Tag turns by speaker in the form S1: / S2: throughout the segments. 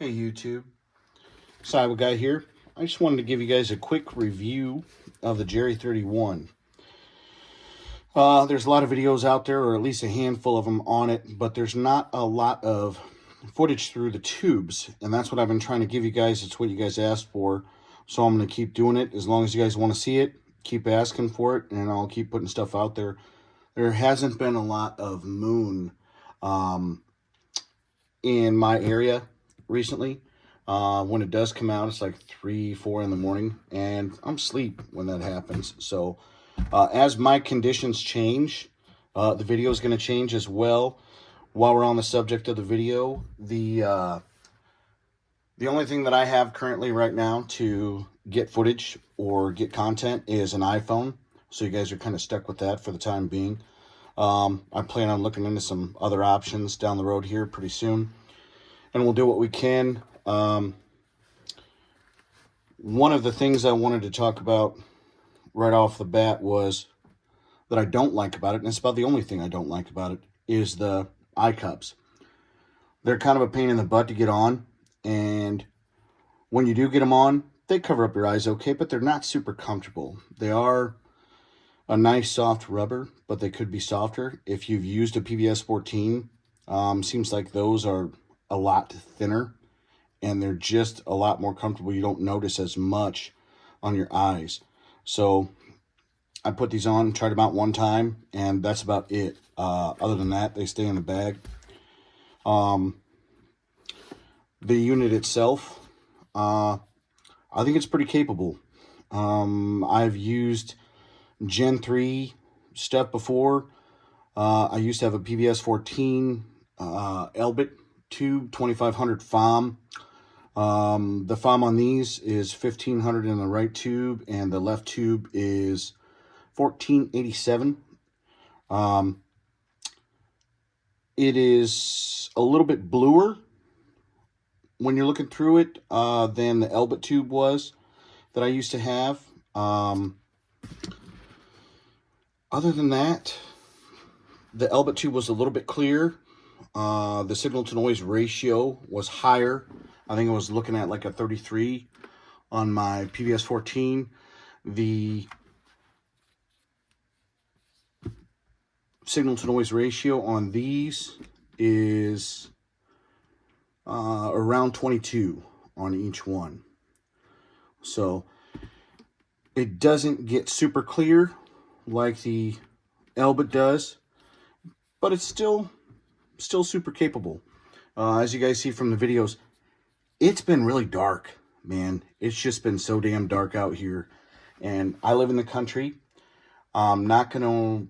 S1: Hey YouTube, Cyber Guy here. I just wanted to give you guys a quick review of the JERRY-31. There's a lot of videos out there, or at least a handful of them on it, but there's not a lot of footage through the tubes, and that's what I've been trying to give you guys. It's what you guys asked for, so I'm going to keep doing it. As long as you guys want to see it, keep asking for it, and I'll keep putting stuff out there. There hasn't been a lot of moon in my area recently. When it does come out, it's like 3, 4 in the morning, and I'm asleep when that happens. So as my conditions change, the video is going to change as well. While we're on the subject of the video, the only thing that I have currently right now to get footage or get content is an iPhone. So you guys are kind of stuck with that for the time being. I plan on looking into some other options down the road here pretty soon, and we'll do what we can. One of the things I wanted to talk about right off the bat was that I don't like about it, and it's about the only thing I don't like about it, is the eye cups. They're kind of a pain in the butt to get on, and when you do get them on, they cover up your eyes okay, but they're not super comfortable. They are a nice soft rubber, but they could be softer. If you've used a PVS 14, seems like those are a lot thinner, and they're just a lot more comfortable. You don't notice as much on your eyes. So I put these on, tried them out one time, and that's about it. Other than that, they stay in the bag. The unit itself, I think it's pretty capable. I've used Gen 3 stuff before. I used to have a PVS 14 Elbit tube, 2500 FOM. The FOM on these is 1500 in the right tube, and the left tube is 1487. It is a little bit bluer when you're looking through it than the Elbit tube was that I used to have. Other than that, the Elbit tube was a little bit clearer. The signal to noise ratio was higher. I think I was looking at like a 33 on my PVS 14. The signal to noise ratio on these is around 22 on each one. So it doesn't get super clear like the Elbit does, but it's still super capable. As you guys see from the videos, it's been really dark, man. It's just been so damn dark out here. And I live in the country. I'm not going to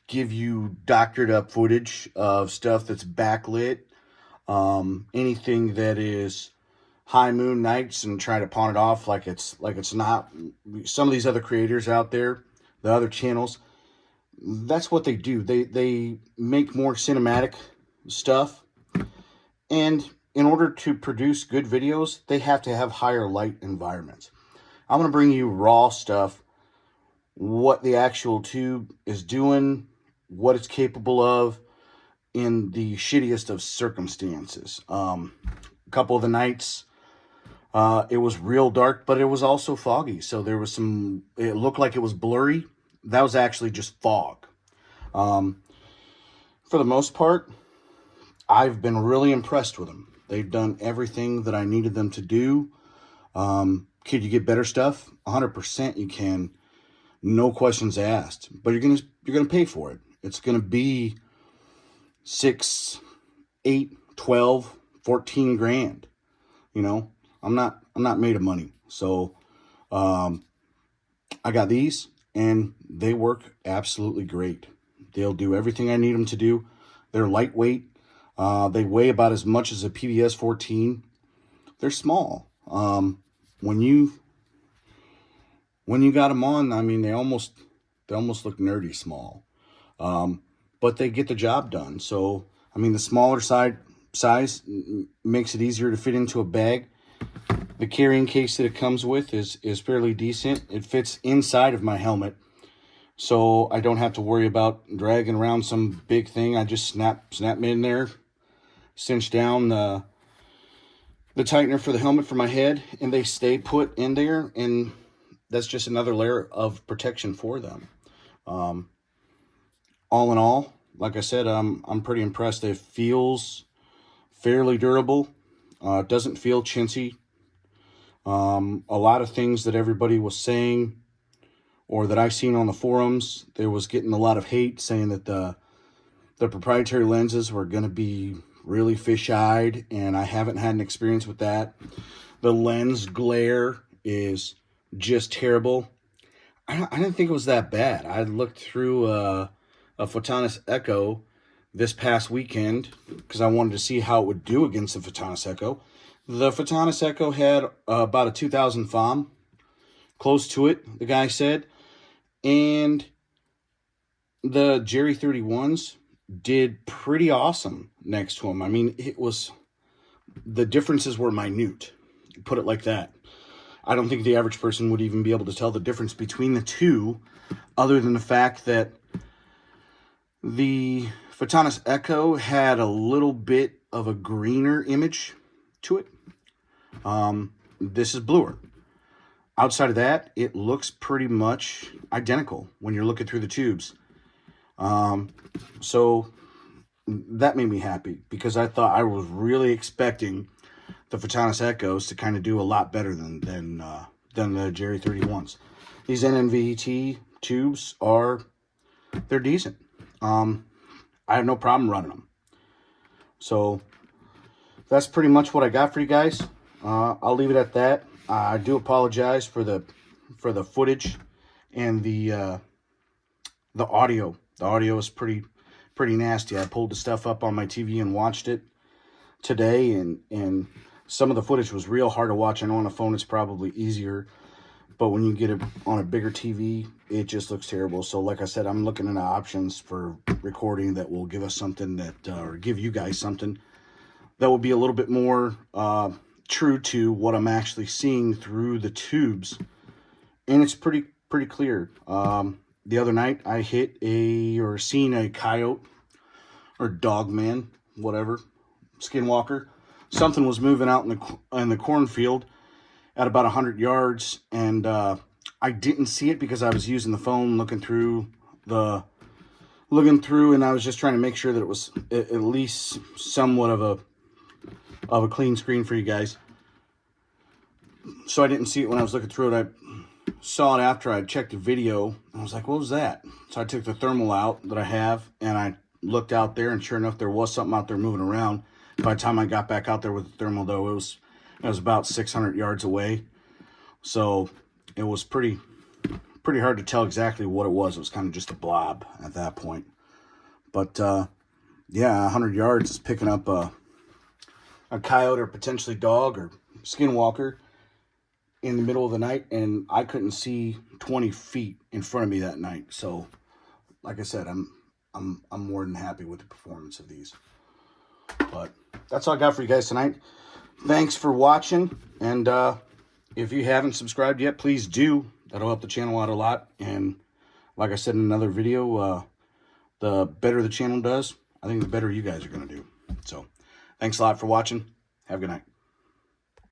S1: give you doctored up footage of stuff that's backlit. Anything that is high moon nights and try to pawn it off like it's not. Some of these other creators out there, the other channels, that's what they do. They make more cinematic stuff, and in order to produce good videos, they have to have higher light environments. I'm going to bring you raw stuff, what the actual tube is doing, what it's capable of in the shittiest of circumstances. A couple of the nights, it was real dark, but it was also foggy. So there was it looked like it was blurry. That was actually just fog. For the most part, I've been really impressed with them. They've done everything that I needed them to do. Could you get better stuff? 100% you can. No questions asked. But you're gonna pay for it. It's gonna be 6, 8, 12, 14 grand. You know, I'm not made of money. So I got these, and they work absolutely great. They'll do everything I need them to do. They're lightweight. They weigh about as much as a PVS 14. They're small. When you got them on, I mean, they almost look nerdy small. But they get the job done. So, I mean, the smaller size makes it easier to fit into a bag. The carrying case that it comes with is fairly decent. It fits inside of my helmet, so I don't have to worry about dragging around some big thing. I just snap me in there, cinch down the the tightener for the helmet for my head, and they stay put in there, and that's just another layer of protection for them. All in all, like I said, I'm pretty impressed. It feels fairly durable. It doesn't feel chintzy. A lot of things that everybody was saying, or that I've seen on the forums, there was getting a lot of hate saying that the proprietary lenses were going to be really fish-eyed, and I haven't had an experience with that. The lens glare is just terrible. I didn't think it was that bad. I looked through a Photonis Echo this past weekend because I wanted to see how it would do against the Photonis Echo. The Photonis Echo had about a 2000 FOM, close to it, the guy said. And the JERRY-31s did pretty awesome next to him. I mean, the differences were minute, put it like that. I don't think the average person would even be able to tell the difference between the two, other than the fact that the Photonis Echo had a little bit of a greener image to it. This is bluer. Outside of that, it looks pretty much identical when you're looking through the tubes. So that made me happy, because I was really expecting the Photonis Echoes to kind of do a lot better than the JERRY-31s. These NNVT tubes they're decent. I have no problem running them. So that's pretty much what I got for you guys. I'll leave it at that. I do apologize for the footage and the audio. The audio is pretty nasty. I pulled the stuff up on my TV and watched it today, and some of the footage was real hard to watch. I know on a phone it's probably easier, but when you get it on a bigger TV, it just looks terrible. So like I said, I'm looking into options for recording that will give us something that, or give you guys something that will be a little bit more true to what I'm actually seeing through the tubes. And it's pretty clear. The other night I seen a coyote or dog man, whatever, skinwalker. Something was moving out in the cornfield at about 100 yards, and I didn't see it because I was using the phone, looking through, and I was just trying to make sure that it was at least somewhat of a clean screen for you guys. So I didn't see it when I was looking through it. I saw it after I checked the video, and I was like, what was that? So I took the thermal out that I have, and I looked out there, and sure enough, there was something out there moving around. By the time I got back out there with the thermal, though, it was about 600 yards away. So it was pretty hard to tell exactly what it was. It was kind of just a blob at that point. But yeah, 100 yards is picking up a coyote or potentially dog or skinwalker in the middle of the night, and I couldn't see 20 feet in front of me that night. So like I said, I'm more than happy with the performance of these. But that's all I got for you guys tonight. Thanks for watching, and if you haven't subscribed yet, please do. That'll help the channel out a lot. And like I said in another video, the better the channel does, I think the better you guys are going to do. So thanks a lot for watching. Have a good night.